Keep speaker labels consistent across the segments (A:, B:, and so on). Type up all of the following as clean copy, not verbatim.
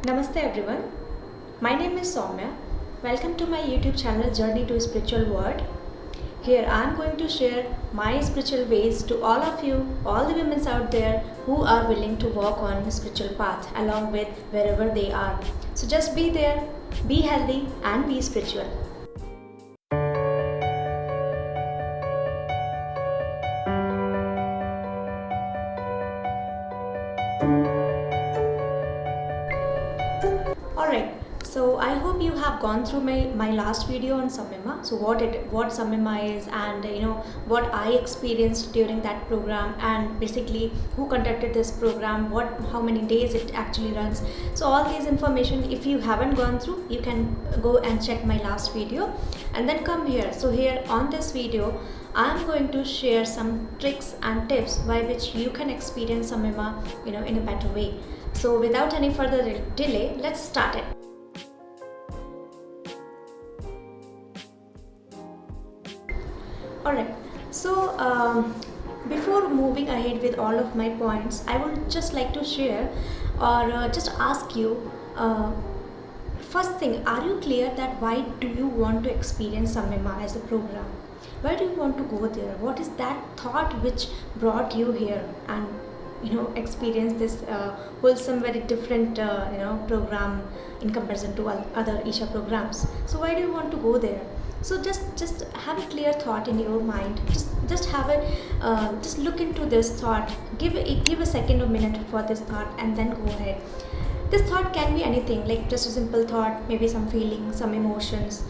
A: Namaste everyone. My name is Soumya. Welcome to my YouTube channel Journey to Spiritual World. Here I am going to share my spiritual ways to all of you, all the women out there who are willing to walk on the spiritual path along with wherever they are. So just be there, be healthy and be spiritual. Alright, so I hope you have gone through my last video on Samyama. So what Samyama is, and what I experienced during that program, and basically who conducted this program, how many days it actually runs. So all these information, if you haven't gone through, you can go and check my last video and then come here. So here on this video I am going to share some tricks and tips by which you can experience Samyama in a better way. So without any further delay, let's start it. Alright, so before moving ahead with all of my points, I would just like to share or just ask you, first thing, are you clear that why do you want to experience Samyama as a program? Why do you want to go there? What is that thought which brought you here and experience this wholesome, very different program in comparison to other Isha programs? So why do you want to go there? So just have a clear thought in your mind. Just have a just look into this thought. Give a second or minute for this thought and then go ahead. This thought can be anything, like just a simple thought, maybe some feelings, some emotions.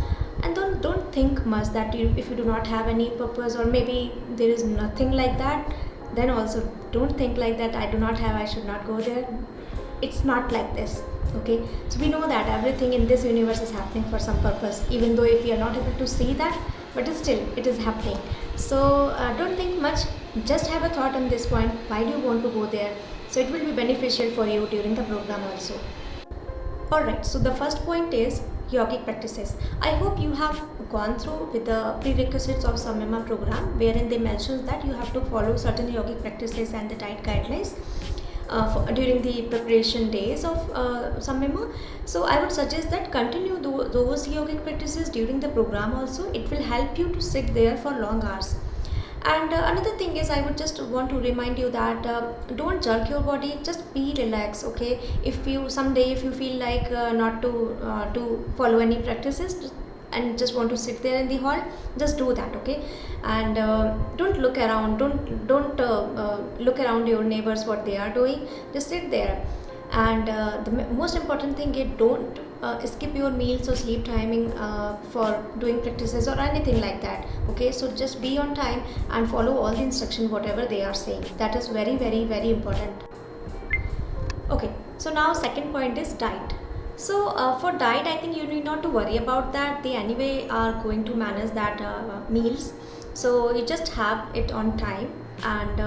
A: And don't think much that if you do not have any purpose, or maybe there is nothing like that, then also don't think like that. I do not have, I should not go there. It's not like this. Okay, so we know that everything in this universe is happening for some purpose, even though if we are not able to see that, but still it is happening. So don't think much, just have a thought on this point. Why do you want to go there? So it will be beneficial for you during the program also. Alright, so the first point is yogic practices. I hope you have gone through with the prerequisites of Samyama program, wherein they mention that you have to follow certain yogic practices and the diet guidelines during the preparation days of Samyama. So I would suggest that continue those yogic practices during the program also. It will help you to sit there for long hours. And another thing is, I would just want to remind you that don't jerk your body, just be relaxed. Okay, if you someday if you feel like not to follow any practices and just want to sit there in the hall, just do that. Okay, and don't look around, don't look around your neighbors what they are doing. Just sit there. And the most important thing is, don't skip your meals or sleep timing for doing practices or anything like that. Okay, so just be on time and follow all the instruction whatever they are saying. That is very, very, very important. Okay, so now second point is diet. So for diet, I think you need not to worry about that. They anyway are going to manage that meals, so you just have it on time. And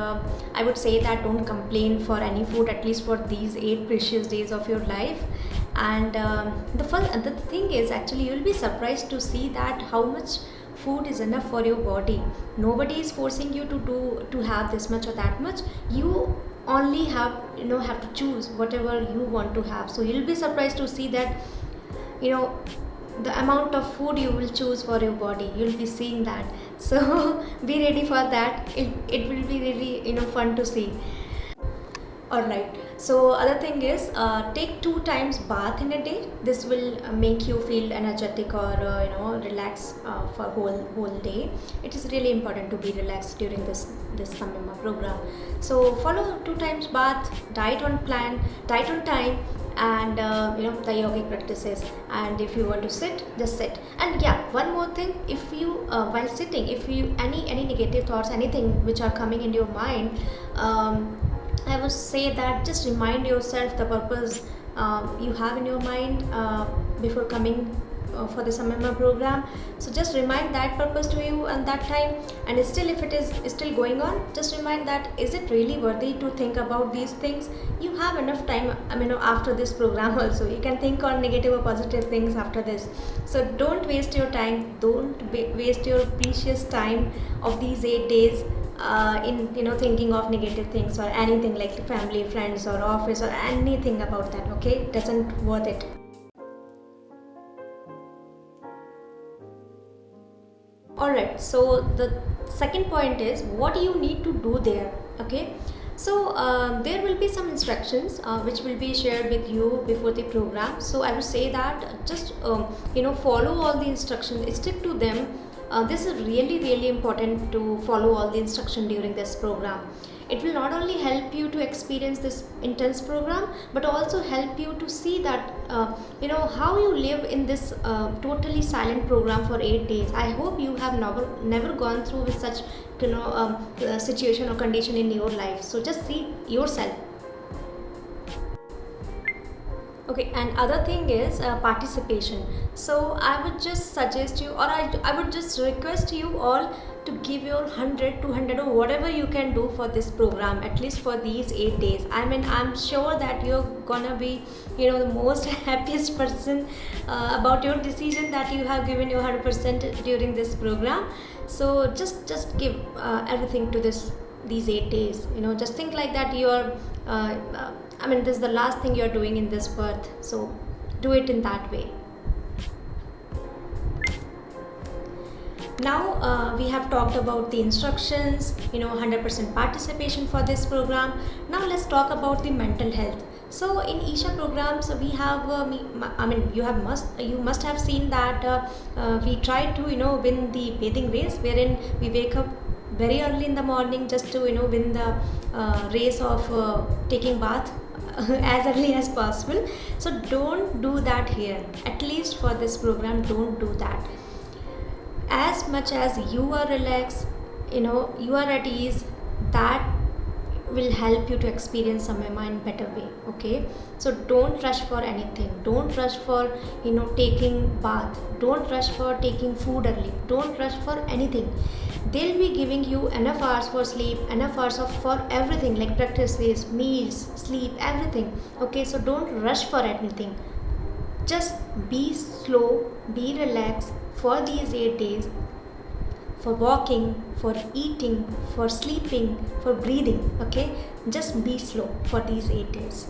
A: I would say that don't complain for any food, at least for these 8 precious days of your life. And the thing is, actually you'll be surprised to see that how much food is enough for your body. Nobody is forcing you to have this much or that much. You only have to choose whatever you want to have. So you'll be surprised to see that you know the amount of food you will choose for your body. You'll be seeing that. So be ready for that. It will be really fun to see. Alright, so other thing is, take 2 times bath in a day. This will make you feel energetic or relax for whole day. It is really important to be relaxed during this Samyama program. So follow 2 times bath, diet on plan, diet on time, and the yogic practices. And if you want to sit, just sit. And yeah, one more thing, if you while sitting, if you any negative thoughts, anything which are coming in your mind, I would say that just remind yourself the purpose you have in your mind before coming for the Samyama program. So just remind that purpose to you and that time. And still, if it is still going on, just remind that, is it really worthy to think about these things? You have enough time, after this program also. You can think on negative or positive things after this. So don't waste your time. Don't waste your precious time of these 8 days in thinking of negative things or anything like family, friends, or office, or anything about that. Okay, it doesn't worth it. Alright, so the second point is what you need to do there. Okay, so there will be some instructions which will be shared with you before the program. So I would say that just follow all the instructions, stick to them. This is really really important to follow all the instruction during this program. It will not only help you to experience this intense program, but also help you to see that how you live in this totally silent program for 8 days. I hope you have never gone through with such situation or condition in your life. So just see yourself. Okay, and other thing is participation. So I would just suggest you, or I would just request you all to give your 100, 200, or whatever you can do for this program, at least for these 8 days. I mean, I'm sure that you're gonna be the most happiest person about your decision that you have given your 100% during this program. So just give everything to these 8 days. Just think like that you're I mean, this is the last thing you're doing in this birth, so do it in that way. Now we have talked about the instructions, 100% participation for this program. Now let's talk about the mental health. So in Isha programs we have you must have seen that we try to win the bathing race, wherein we wake up very early in the morning just to win the race of taking bath as early as possible. So don't do that here, at least for this program. Don't do that. As much as you are relaxed, you are at ease, that will help you to experience Samyama in better way. Okay, so don't rush for anything. Don't rush for taking bath. Don't rush for taking food early. Don't rush for anything. They'll be giving you enough hours for sleep, enough hours for everything like practices, meals, sleep, everything. Okay, so don't rush for anything. Just be slow, be relaxed for these 8 days, for walking, for eating, for sleeping, for breathing. Okay, just be slow for these 8 days.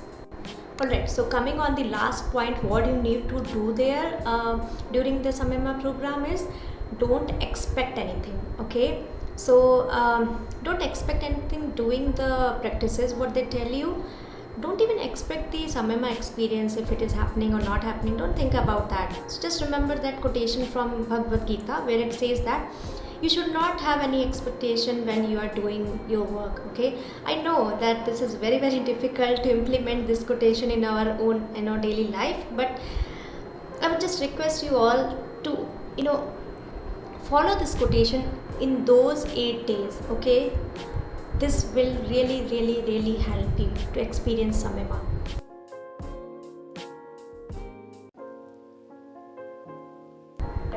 A: Alright, so coming on the last point, what you need to do there during the Samyama program is don't expect anything. Okay, so don't expect anything doing the practices, what they tell you. Don't even expect the Samyama experience, if it is happening or not happening. Don't think about that. So just remember that quotation from Bhagavad Gita where it says that you should not have any expectation when you are doing your work. Okay, I know that this is very very difficult to implement this quotation in our own daily life, but I would just request you all to follow this quotation in those 8 days. Okay, this will really really really help you to experience Samyama.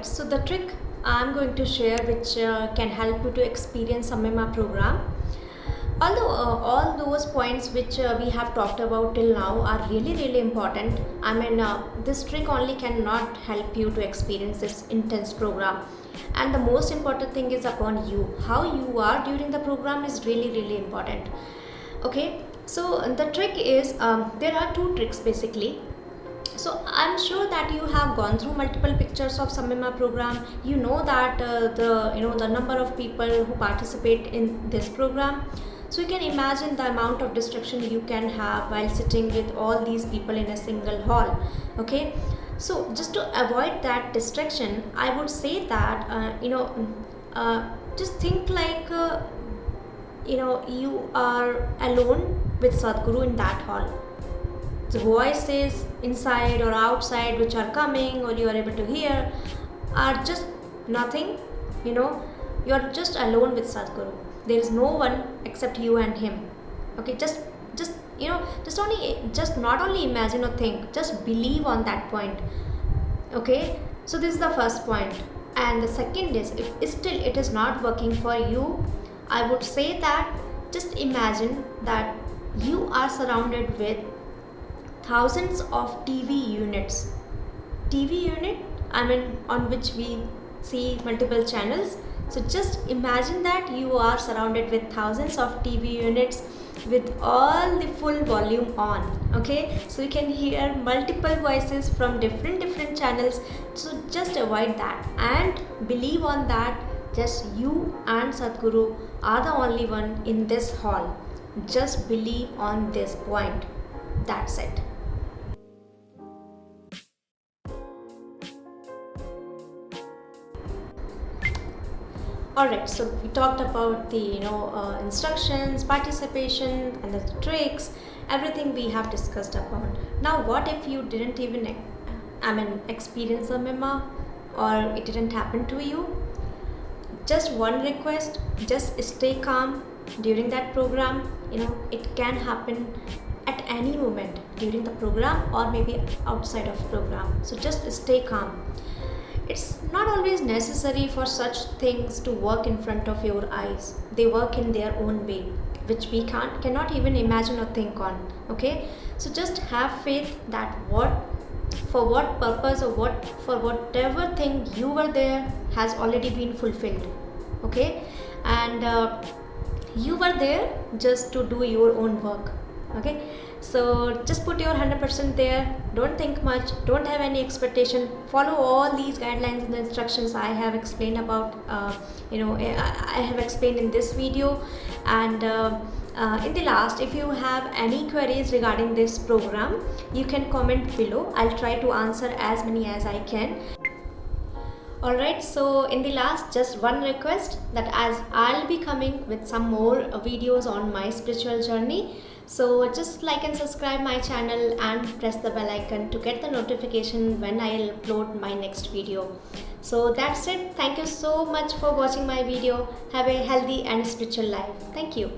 A: So the trick I'm going to share which can help you to experience Samyama program, although all those points which we have talked about till now are really really important. I mean, this trick only cannot help you to experience this intense program, and the most important thing is upon you. How you are during the program is really really important. Okay, so the trick is there are two tricks basically. So I'm sure that you have gone through multiple pictures of Samyama program. You know that the number of people who participate in this program. So you can imagine the amount of distraction you can have while sitting with all these people in a single hall. Okay, so just to avoid that distraction, I would say that just think like you are alone with Sadhguru in that hall. The voices inside or outside which are coming or you are able to hear are just nothing. You are just alone with Sadhguru. There is no one except you and him. Okay, just not only imagine or think, just believe on that point. Okay, so this is the first point. And the second is, if still it is not working for you, I would say that just imagine that you are surrounded with thousands of TV units. TV unit, I mean, on which we see multiple channels. So just imagine that you are surrounded with thousands of TV units with all the full volume on. Okay, so you can hear multiple voices from different channels. So just avoid that and believe on that just you and Sadhguru are the only one in this hall. Just believe on this point. That's it. Alright, so we talked about the instructions, participation, and the tricks, everything we have discussed upon. Now, what if you didn't even, experience a mema, or it didn't happen to you? Just one request: just stay calm during that program. It can happen at any moment during the program or maybe outside of program. So just stay calm. It's not always necessary for such things to work in front of your eyes. They work in their own way, which we cannot even imagine or think on. Okay, so just have faith that for what purpose or for whatever thing you were there has already been fulfilled. Okay, and you were there just to do your own work. Okay, so just put your 100% there. Don't think much, don't have any expectation. Follow all these guidelines and the instructions I have explained about. I have explained in this video. And in the last, if you have any queries regarding this program, you can comment below. I'll try to answer as many as I can. Alright, so in the last, just one request, that as I'll be coming with some more videos on my spiritual journey, so just like and subscribe my channel and press the bell icon to get the notification when I'll upload my next video. So that's it. Thank you so much for watching my video. Have a healthy and spiritual life. Thank you.